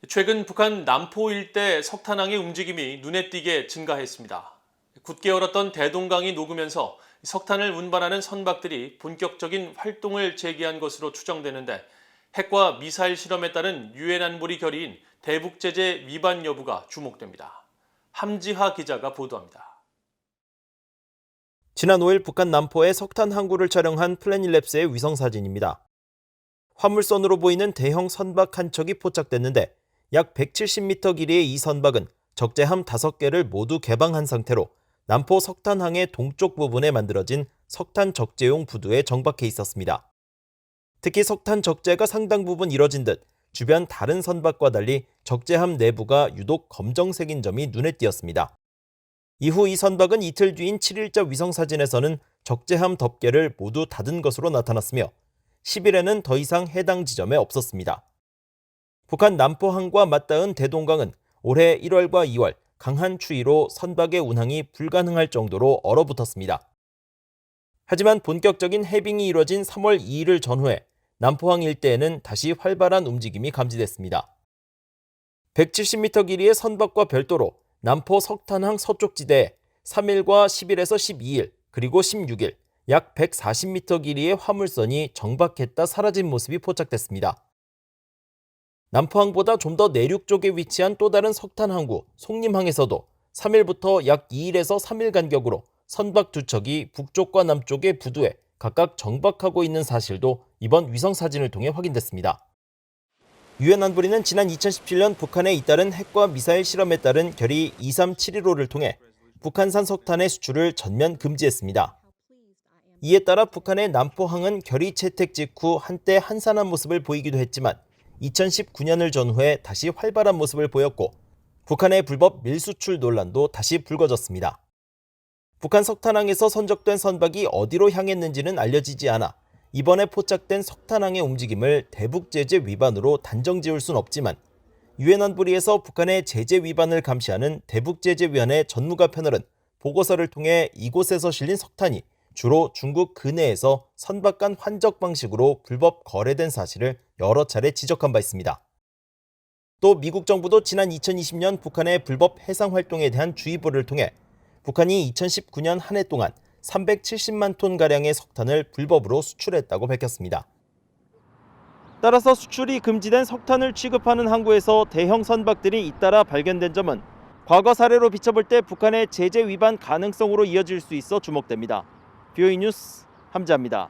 최근 북한 남포 일대 석탄항의 움직임이 눈에 띄게 증가했습니다. 굳게 얼었던 대동강이 녹으면서 석탄을 운반하는 선박들이 본격적인 활동을 재개한 것으로 추정되는데 핵과 미사일 실험에 따른 유엔 안보리 결의인 대북 제재 위반 여부가 주목됩니다. 함지하 기자가 보도합니다. 지난 5일 북한 남포의 석탄 항구를 촬영한 플래닛랩스의 위성사진입니다. 화물선으로 보이는 대형 선박 한 척이 포착됐는데 약 170m 길이의 이 선박은 적재함 5개를 모두 개방한 상태로 남포 석탄항의 동쪽 부분에 만들어진 석탄 적재용 부두에 정박해 있었습니다. 특히 석탄 적재가 상당 부분 이뤄진 듯 주변 다른 선박과 달리 적재함 내부가 유독 검정색인 점이 눈에 띄었습니다. 이후 이 선박은 이틀 뒤인 7일자 위성사진에서는 적재함 덮개를 모두 닫은 것으로 나타났으며 10일에는 더 이상 해당 지점에 없었습니다. 북한 남포항과 맞닿은 대동강은 올해 1월과 2월 강한 추위로 선박의 운항이 불가능할 정도로 얼어붙었습니다. 하지만 본격적인 해빙이 이뤄진 3월 2일을 전후해 남포항 일대에는 다시 활발한 움직임이 감지됐습니다. 170m 길이의 선박과 별도로 남포 석탄항 서쪽 지대에 3일과 10일에서 12일 그리고 16일 약 140m 길이의 화물선이 정박했다 사라진 모습이 포착됐습니다. 남포항보다 좀 더 내륙 쪽에 위치한 또 다른 석탄 항구 송림항에서도 3일부터 약 2일에서 3일 간격으로 선박 2척이 북쪽과 남쪽의 부두에 각각 정박하고 있는 사실도 이번 위성사진을 통해 확인됐습니다. 유엔 안보리는 지난 2017년 북한에 잇따른 핵과 미사일 실험에 따른 결의 23715를 통해 북한산 석탄의 수출을 전면 금지했습니다. 이에 따라 북한의 남포항은 결의 채택 직후 한때 한산한 모습을 보이기도 했지만 2019년을 전후해 다시 활발한 모습을 보였고 북한의 불법 밀수출 논란도 다시 불거졌습니다. 북한 석탄항에서 선적된 선박이 어디로 향했는지는 알려지지 않아 이번에 포착된 석탄항의 움직임을 대북 제재 위반으로 단정지을 순 없지만 유엔 안보리에서 북한의 제재 위반을 감시하는 대북제재위원회 전무가 패널은 보고서를 통해 이곳에서 실린 석탄이 주로 중국 근해에서 선박 간 환적 방식으로 불법 거래된 사실을 여러 차례 지적한 바 있습니다. 또 미국 정부도 지난 2020년 북한의 불법 해상 활동에 대한 주의보를 통해 북한이 2019년 한 해 동안 370만 톤가량의 석탄을 불법으로 수출했다고 밝혔습니다. 따라서 수출이 금지된 석탄을 취급하는 항구에서 대형 선박들이 잇따라 발견된 점은 과거 사례로 비춰볼 때 북한의 제재 위반 가능성으로 이어질 수 있어 주목됩니다. BOE 뉴스 함지아입니다.